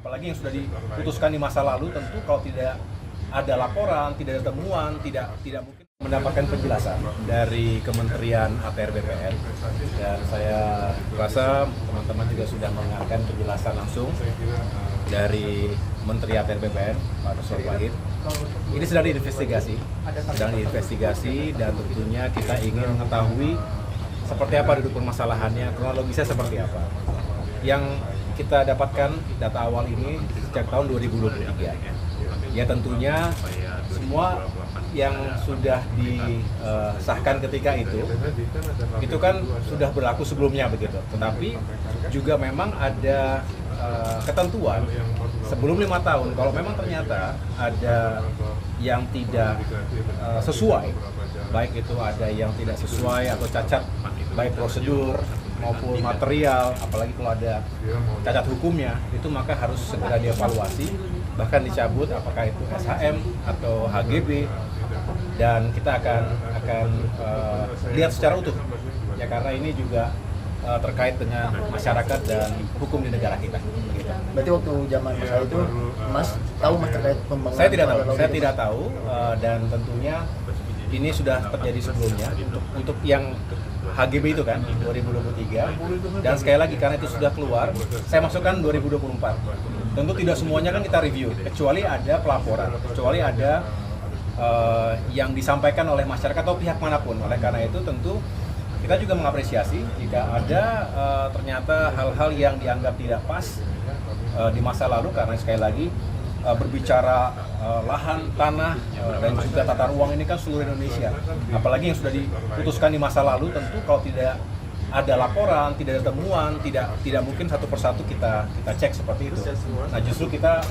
apalagi yang sudah diputuskan di masa lalu, tentu kalau tidak ada laporan, tidak ada temuan, tidak mungkin mendapatkan penjelasan dari Kementerian ATR BPN. Dan saya rasa teman-teman juga sudah mendengarkan penjelasan langsung dari Menteri ATR BPN, Pak Dr. Wahid. Ini sedang diinvestigasi dan tentunya kita ingin mengetahui seperti apa duduk permasalahannya, kronologisnya seperti apa. Yang kita dapatkan data awal ini sejak tahun 2023. Ya tentunya semua yang sudah disahkan ketika itu kan sudah berlaku sebelumnya begitu. Tetapi juga memang ada ketentuan sebelum 5 tahun, kalau memang ternyata ada yang tidak sesuai, baik itu ada yang tidak sesuai atau cacat baik prosedur maupun material, apalagi kalau ada cacat hukumnya, itu maka harus segera dievaluasi, bahkan dicabut apakah itu SHM atau HGB, dan kita akan lihat secara utuh ya, karena ini juga terkait dengan masyarakat dan hukum di negara kita. Berarti waktu zaman masa itu Mas tahu Mas terkait pembangunan? Saya tidak tahu dan tentunya ini sudah terjadi sebelumnya untuk yang HGB itu kan 2023, dan sekali lagi karena itu sudah keluar, saya masukkan 2024. Tentu tidak semuanya kan kita review, kecuali ada pelaporan, kecuali ada yang disampaikan oleh masyarakat atau pihak manapun. Oleh karena itu tentu kita juga mengapresiasi jika ada ternyata hal-hal yang dianggap tidak pas di masa lalu, karena sekali lagi berbicara lahan, tanah, dan juga tata ruang ini kan seluruh Indonesia. Apalagi yang sudah diputuskan di masa lalu, tentu kalau tidak ada laporan, tidak ada temuan, tidak mungkin satu persatu kita cek seperti itu. Nah justru kita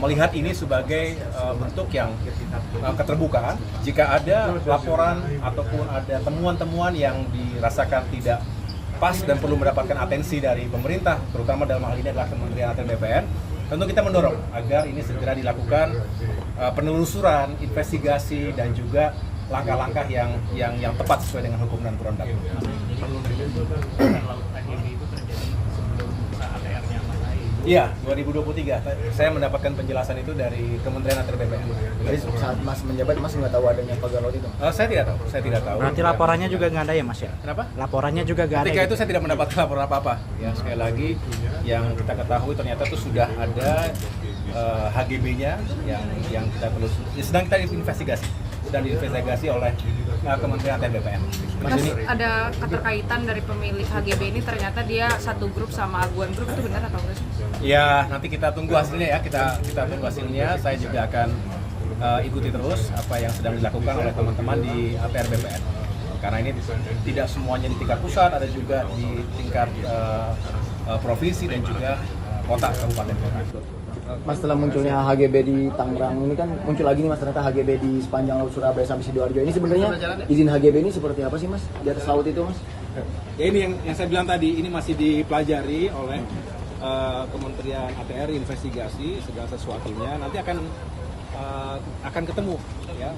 melihat ini sebagai bentuk yang keterbukaan. Jika ada laporan ataupun ada temuan-temuan yang dirasakan tidak pas dan perlu mendapatkan atensi dari pemerintah, terutama dalam hal ini adalah Kementerian ATR BPN, tentu kita mendorong agar ini segera dilakukan penelusuran, investigasi, dan juga langkah-langkah yang tepat sesuai dengan hukum dan aturan baku. Iya, 2023. Saya mendapatkan penjelasan itu dari Kementerian ATR BPN. Jadi saat Mas menjabat, Mas nggak tahu adanya pagar laut itu? Saya tidak tahu. Berarti laporannya juga nggak ada ya Mas ya? Kenapa? Laporannya juga nggak ada. Ketika itu saya tidak mendapatkan laporan apa-apa. Ya sekali lagi yang kita ketahui ternyata itu sudah ada HGB-nya yang kita sedang kita investigasi oleh Kementerian ATR BPN. Mas, ada keterkaitan dari pemilik HGB ini, ternyata dia satu grup sama Aguan Group, itu benar atau enggak? Ya nanti kita tunggu hasilnya ya, kita tunggu hasilnya. Saya juga akan ikuti terus apa yang sedang dilakukan oleh teman-teman di ATR BPN. Karena ini tidak semuanya di tingkat pusat, ada juga di tingkat provinsi dan juga kota, kabupaten kota. Mas, setelah munculnya HGB di Tangerang ini kan muncul lagi nih Mas, ternyata HGB di sepanjang laut Surabaya sampai Sidoarjo. Ini sebenarnya izin HGB ini seperti apa sih Mas di atas laut itu Mas? Ya ini yang saya bilang tadi, ini masih dipelajari oleh Kementerian ATR, investigasi segala sesuatunya. Nanti akan ketemu ya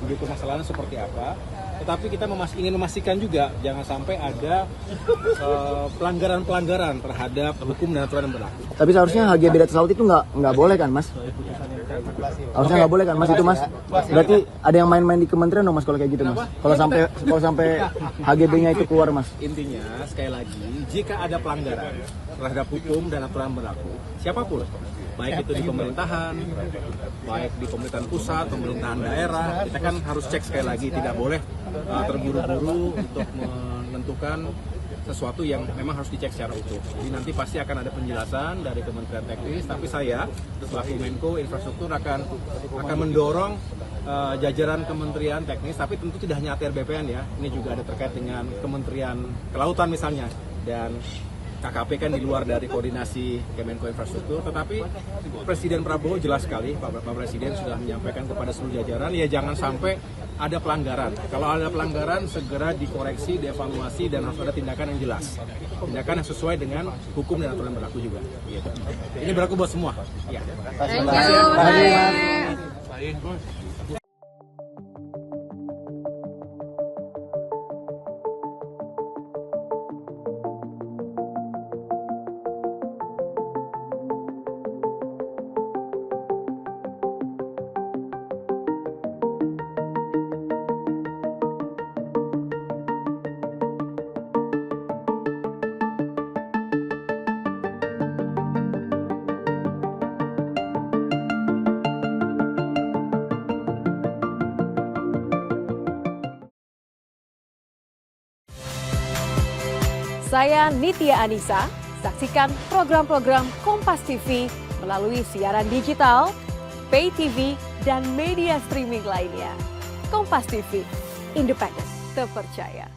begitu masalahnya seperti apa. Tetapi kita ingin memastikan juga jangan sampai ada pelanggaran-pelanggaran terhadap hukum dan aturan yang berlaku. Tapi seharusnya HGB di atas laut itu nggak boleh kan Mas? Harusnya nggak boleh kan Mas itu Mas? Berarti ada yang main-main di kementerian dong Mas kalau kayak gitu Mas? Kalau sampai HGB-nya itu keluar Mas? Intinya sekali lagi, jika ada pelanggaran terhadap hukum dan aturan berlaku, siapapun, baik itu di pemerintahan, baik di pemerintahan pusat, pemerintahan daerah, kita kan harus cek sekali lagi, tidak boleh terburu-buru untuk menentukan sesuatu yang memang harus dicek secara utuh. Jadi nanti pasti akan ada penjelasan dari Kementerian Teknis, tapi saya selaku Menko Infrastruktur akan mendorong jajaran Kementerian Teknis, tapi tentu tidak hanya ATR BPN ya, ini juga ada terkait dengan Kementerian Kelautan misalnya, dan KKP kan di luar dari koordinasi Kemenko Infrastruktur, tetapi Presiden Prabowo jelas sekali, Pak Presiden sudah menyampaikan kepada seluruh jajaran, ya jangan sampai ada pelanggaran. Kalau ada pelanggaran, segera dikoreksi, dievaluasi, dan harus ada tindakan yang jelas. Tindakan yang sesuai dengan hukum dan aturan berlaku juga. Gitu. Ini berlaku buat semua. Ya. Thank you. Saya Nitya Anissa. Saksikan program-program Kompas TV melalui siaran digital, pay TV, dan media streaming lainnya. Kompas TV, independen, terpercaya.